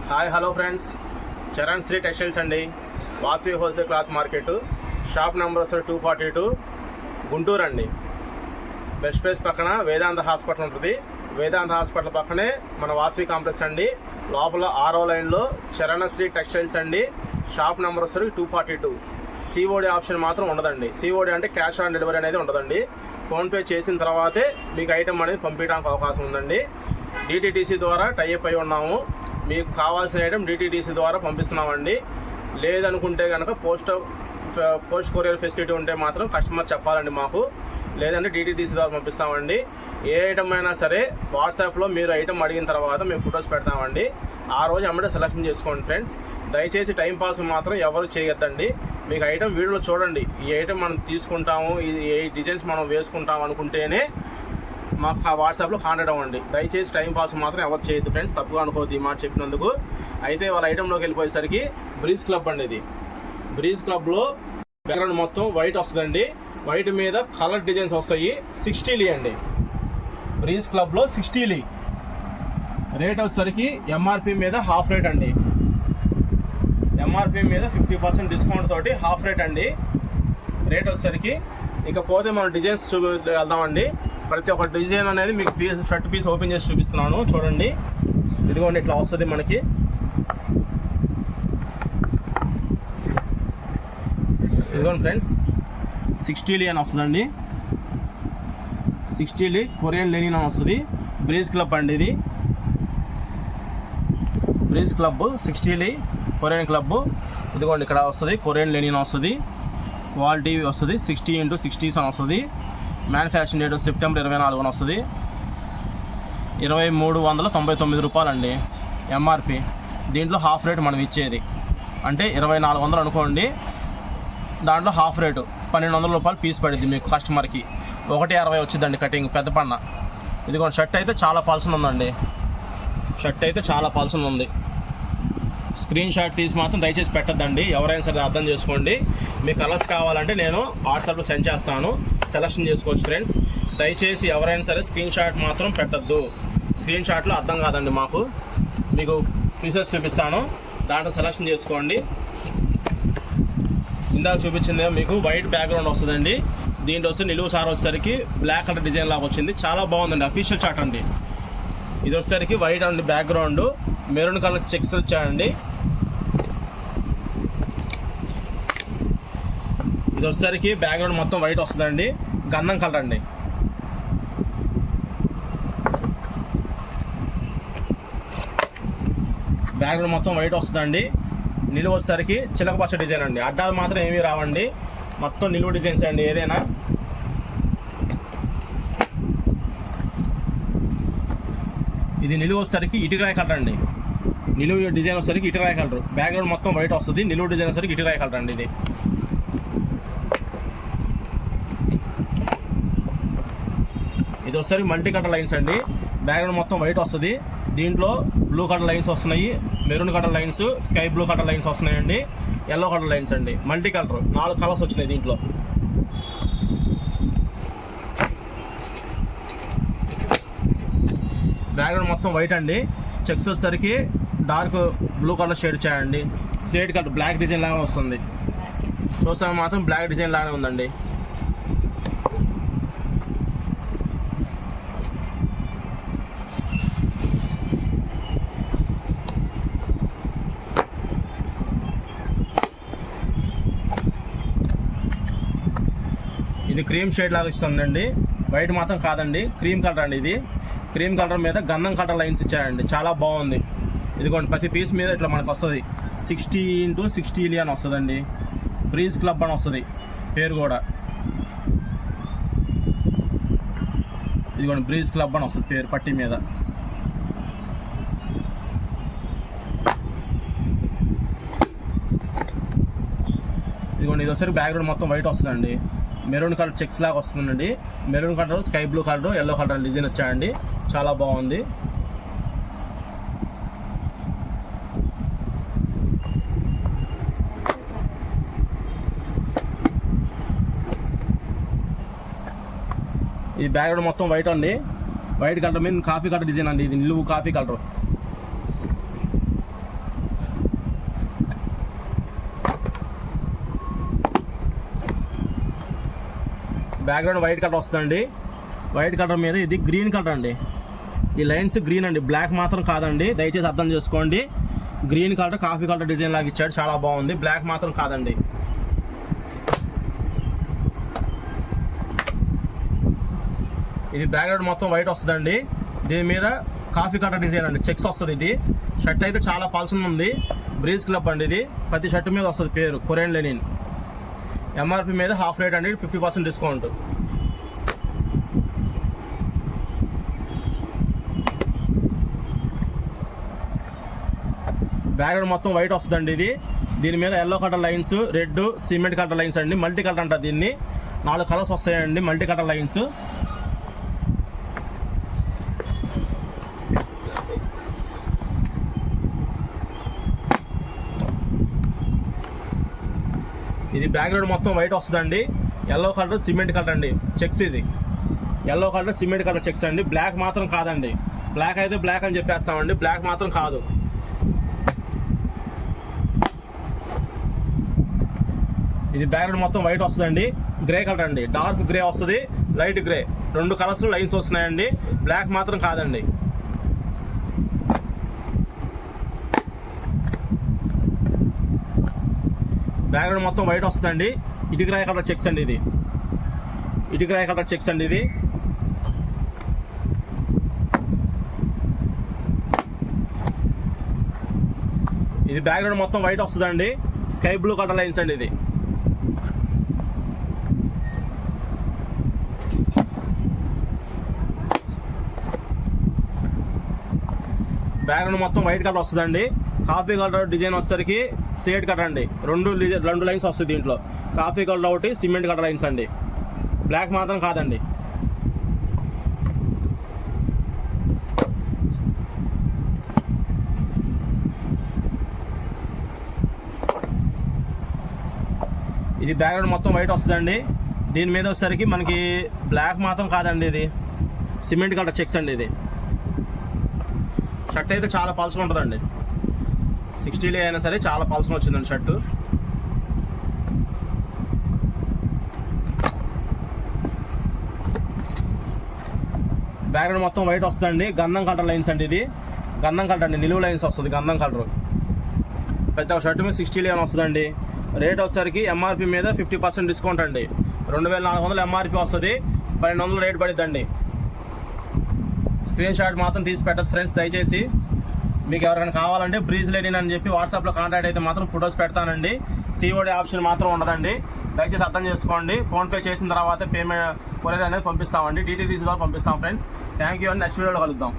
Hi hello friends, Charan Sri textiles అండి. Vasavi wholesale cloth market, shop number 242, Guntur అండి. Best place పక్కన వేదాంత hospital ఉంటుంది. వేదాంత హాస్పిటల్ పక్కనే మన వాసవి కాంప్లెక్స్ అండి. లోపల 6వ లైన్లో చరణ్ శ్రీ టెక్స్టైల్స్ అండి. Shop number 242. సిఓడి ఆప్షన్ మాత్రం ఉండదండి. సిఓడి అంటే క్యాష్ ఆన్ డెలివరీ అనేది ఉండదండి. ఫోన్పే చేసిన తర్వాతే మీకు ఐటమ్ అనేది పంపించడానికి అవకాశం ఉందండి. డిటిడిసి ద్వారా టైఅప్ అయి ఉన్నాము. మీకు కావాల్సిన ఐటమ్ డిటిడిసి ద్వారా పంపిస్తున్నామండి. లేదనుకుంటే కనుక పోస్ట్ కొరియర్ ఫెసిలిటీ ఉంటే మాత్రం కస్టమర్ చెప్పాలండి మాకు. లేదంటే డిటిడిసి ద్వారా పంపిస్తామండి. ఏ ఐటమ్ అయినా సరే వాట్సాప్లో మీరు ఐటమ్ అడిగిన తర్వాత మేము ఫొటోస్ పెడతామండి. ఆ రోజు అమ్మడే సెలెక్షన్ చేసుకోండి ఫ్రెండ్స్. దయచేసి టైంపాస్ మాత్రం ఎవరు చేయొద్దండి. మీకు ఐటమ్ వీడియోలో చూడండి, ఈ ఐటమ్ మనం తీసుకుంటాము, ఈ డిజైన్స్ మనం వేసుకుంటాం అనుకుంటేనే మాకు వాట్సాప్లో కాంటాక్ట్ అవ్వండి. దయచేసి టైంపాస్ మాత్రం ఎవరు చేయొద్దు ఫ్రెండ్స్. తప్పుగా అనుకోవద్దు ఈ మాట చెప్పినందుకు. అయితే వాళ్ళ ఐటెంలోకి వెళ్ళిపోయేసరికి బ్రీజ్ క్లబ్ అండి. ఇది బ్రీజ్ క్లబ్లో బ్యాక్గ్రౌండ్ మొత్తం వైట్ వస్తుందండి. వైట్ మీద కలర్ డిజైన్స్ వస్తాయి. 60 లీ అండి. బ్రీజ్ క్లబ్లో 60 లీ. రేట్ వచ్చేసరికి ఎంఆర్పి మీద హాఫ్ రేట్ అండి. ఎంఆర్పి మీద 50% డిస్కౌంట్ తోటి హాఫ్ రేట్ అండి. రేట్ వచ్చేసరికి ఇక పోతే మనం డిజైన్స్ వెళ్దామండి. ప్రతి ఒక్క డిజైన్ అనేది మీకు షర్ట్ పీస్ ఓపెన్ చేసి చూపిస్తున్నాను చూడండి. ఇదిగోండి, ఇట్లా వస్తుంది మనకి. ఇదిగోండి ఫ్రెండ్స్, 60 లీ అని వస్తుందండి. 60 లీ కొరియన్ లెనిన్ అని వస్తుంది. బ్రీజ్ క్లబ్ అండి. ఇది బ్రీజ్ క్లబ్ 60 లీ కొరియన్ క్లబ్. ఇదిగోండి, ఇక్కడ వస్తుంది కొరియన్ లెనిన్ వస్తుంది. క్వాలిటీ వస్తుంది. 60x60 అని వస్తుంది. మ్యానుఫ్యాక్చరింగ్ డేట్ సెప్టెంబర్ 24 అని వస్తుంది. 2399 రూపాయలండి ఎంఆర్పి. దీంట్లో హాఫ్ రేట్ మనం ఇచ్చేది అంటే 2400 అనుకోండి. దాంట్లో హాఫ్ రేటు 1200 రూపాయలు పీస్ పడుద్ది మీకు కస్టమర్కి. 160 వచ్చిందండి కటింగ్ పెద్ద పన్న. ఇదిగోండి, షర్ట్ అయితే చాలా పల్సన్ ఉందండి. షర్ట్ అయితే చాలా పల్సన్ ఉంది. స్క్రీన్ షాట్ తీసి మాత్రం దయచేసి పెట్టద్దండి. ఎవరైనా సరే అర్థం చేసుకోండి. మీ కలర్స్ కావాలంటే నేను వాట్సాప్లో సెండ్ చేస్తాను, సెలెక్షన్ చేసుకోవచ్చు ఫ్రెండ్స్. దయచేసి ఎవరైనా సరే స్క్రీన్ షాట్ మాత్రం పెట్టద్దు. స్క్రీన్ షాట్లో అర్థం కాదండి మాకు. మీకు పీసెస్ చూపిస్తాను, దాంట్లో సెలెక్షన్ చేసుకోండి. ఇందాక చూపించింది మీకు వైట్ బ్యాక్గ్రౌండ్ వస్తుందండి. దీంట్లో వస్తే నిలువు సార్ వచ్చేసరికి బ్లాక్ కలర్ డిజైన్ లాగా వచ్చింది. చాలా బాగుందండి. అఫీషియల్ షాట్ అండి. ఇది వచ్చేసరికి వైట్ అండి బ్యాక్గ్రౌండ్, మెరూన్ కలర్ చెక్స్ వచ్చాయండి. ఇది వచ్చేసరికి బ్యాక్గ్రౌండ్ మొత్తం వైట్ వస్తుందండి. గంధం కలర్ అండి. బ్యాక్గ్రౌండ్ మొత్తం వైట్ వస్తుందండి. నిలువు వచ్చేసరికి చిలకపచ్చ డిజైన్ అండి. అడ్డాలు మాత్రం ఏమీ రావండి, మొత్తం నిలువు డిజైన్స్ అండి ఏదైనా. ఇది నిలువు వచ్చేసరికి ఇటుకరాయ కలర్ అండి. నిలువు డిజైన్ వచ్చేసరికి ఇటుకరాయ కలర్. బ్యాక్గ్రౌండ్ మొత్తం వైట్ వస్తుంది. నిలువు డిజైన్ వచ్చేసరికి ఇటుకరాయ కలర్ అండి. ఇది వచ్చేసరికి మల్టీ కలర్ లైన్స్ అండి. బ్యాక్గ్రౌండ్ మొత్తం వైట్ వస్తుంది. దీంట్లో బ్లూ కలర్ లైన్స్ వస్తున్నాయి, maroon colour lines, sky blue colour lines వస్తున్నాయండి, ఎల్లో కలర్ లైన్స్ అండి. మల్టీ కలర్ 4 కలర్స్ వచ్చినాయి దీంట్లో. బ్యాక్గ్రౌండ్ మొత్తం వైట్ అండి. చెక్స్ వచ్చేసరికి డార్క్ బ్లూ కలర్ షేడ్ చేయండి. స్ట్రేట్ కలర్ బ్లాక్ డిజైన్ లాగా వస్తుంది. చూస్తే మాత్రం బ్లాక్ డిజైన్ లాగానే ఉందండి. ఇది క్రీమ్ షేడ్ లాగా ఇస్తుందండి. వైట్ మాత్రం కాదండి, క్రీమ్ కలర్ అండి. ఇది క్రీమ్ కలర్ మీద గంధం కలర్ లైన్స్ ఇచ్చాయండి. చాలా బాగుంది. ఇదిగోండి, ప్రతి పీస్ మీద ఇట్లా మనకు వస్తుంది. 60x60 లీ అని వస్తుందండి. బ్రీజ్ క్లబ్ అని వస్తుంది పేరు కూడా. ఇదిగోండి, బ్రీజ్ క్లబ్ అని వస్తుంది పేరు పట్టీ మీద. ఇదిగోండి, ఇది వచ్చేసరికి బ్యాక్గ్రౌండ్ మొత్తం వైట్ వస్తుందండి. మెరూన్ కలర్ చెక్స్ లాగా వస్తుందండి. Maroon colour, sky blue colour, yellow colour design వచ్చాయండి. చాలా బాగుంది. ఈ బ్యాక్గ్రౌండ్ మొత్తం వైట్ అండి. వైట్ కలర్ మీద కాఫీ కలర్ డిజైన్ అండి. ఇది నిలువు coffee colour. Background white colour వస్తుందండి. వైట్ కలర్ మీద ఇది గ్రీన్ కలర్ అండి. ఈ లైన్స్ గ్రీన్ అండి, బ్లాక్ మాత్రం కాదండి, దయచేసి అర్థం చేసుకోండి. Green colour coffee colour design లాగా ఇచ్చాడు, చాలా బాగుంది, బ్లాక్ మాత్రం కాదండి. ఇది బ్యాక్గ్రౌండ్ మొత్తం వైట్ వస్తుందండి. దీని మీద కాఫీ కలర్ డిజైన్ అండి, చెక్స్ వస్తుంది. ఇది షర్ట్ అయితే చాలా పల్సన్ ఉంది, బ్రీజ్ క్లబ్ అండి. ఇది ప్రతి షర్ట్ మీద వస్తుంది పేరు కొరియన్ లెనిన్. ఎంఆర్పి మీద హాఫ్ రేట్ అండి, 50% డిస్కౌంట్. బ్యాక్గ్రౌండ్ మొత్తం వైట్ వస్తుందండి. ఇది దీని మీద yellow colour lines, red cement colour lines అండి, మల్టీ కలర్ అంటారు దీన్ని. 4 కలర్స్ వస్తాయండి, మల్టీ కలర్ లైన్స్. ఇది బ్యాక్గ్రౌండ్ మొత్తం వైట్ వస్తుందండి, ఎల్లో కలర్ సిమెంట్ కలర్ అండి, చెక్స్. ఇది yellow colour cement colour checks అండి, బ్లాక్ మాత్రం కాదండి. బ్లాక్ అయితే బ్లాక్ అని చెప్పేస్తామండి, బ్లాక్ మాత్రం కాదు. ఇది బ్యాక్గ్రౌండ్ మొత్తం వైట్ వస్తుందండి, గ్రే కలర్ అండి, డార్క్ గ్రే వస్తుంది, లైట్ గ్రే, 2 కలర్స్ లైన్స్ వస్తున్నాయండి, బ్లాక్ మాత్రం కాదండి. బ్యాక్గ్రౌండ్ మొత్తం వైట్ వస్తుందండి, ఇటుకరాయ కలర్ చెక్స్ అండి. ఇది ఇటుకరాయ కలర్ చెక్స్ అండి. ఇది ఇది బ్యాక్గ్రౌండ్ మొత్తం వైట్ వస్తుందండి, స్కై బ్లూ కలర్ లైన్స్ అండి. ఇది బ్యాక్గ్రౌండ్ మొత్తం వైట్ కలర్ వస్తుందండి, కాఫీ కలర్ డిజైన్ వచ్చేసరికి షేడ్ కలర్ అండి, 2 లైన్స్ వస్తుంది దీంట్లో. కాఫీ కలర్ ఒకటి, సిమెంట్ కలర్ లైన్స్ అండి, బ్లాక్ మాత్రం కాదండి. ఇది బ్యాక్గ్రౌండ్ మొత్తం వైట్ వస్తుందండి, దీని మీద వచ్చేసరికి మనకి బ్లాక్ మాత్రం కాదండి, ఇది సిమెంట్ కలర్ చెక్స్ అండి. ఇది షర్ట్ అయితే చాలా పల్సగా ఉంటుందండి, 60 అయినా సరే చాలా పల్సగా వచ్చిందండి షర్టు. బ్యాక్గ్రౌండ్ మొత్తం వైట్ వస్తుందండి, గంధం కలర్ లైన్స్ అండి. ఇది గంధం కలర్ అండి, నిలువు లైన్స్ వస్తుంది, గంధం కలర్. ప్రతి ఒక్క షర్ట్ మీద 60 అని వస్తుందండి. రేట్ వచ్చేసరికి ఎంఆర్పి మీద 50% డిస్కౌంట్ అండి, 2400 ఎంఆర్పి వస్తుంది, 1200 రేట్ పడిద్దండి. స్క్రీన్ షాట్ మాత్రం తీసి పెట్టదు ఫ్రెండ్స్, దయచేసి. మీకు ఎవరికైనా కావాలంటే బ్రీజ్ లెనిన్ అని చెప్పి వాట్సాప్లో కాంటాక్ట్ అయితే మాత్రం ఫొటోస్ పెడతానండి. COD ఆప్షన్ మాత్రం ఉండదండి, దయచేసి అర్థం చేసుకోండి. ఫోన్పే చేసిన తర్వాత పేమెంట్ కొరియర్ అనేది పంపిస్తామండి, DTDC ద్వారా పంపిస్తాం ఫ్రెండ్స్. థ్యాంక్ యూ అండి, నెక్స్ట్ వీడియోలో కలుద్దాం.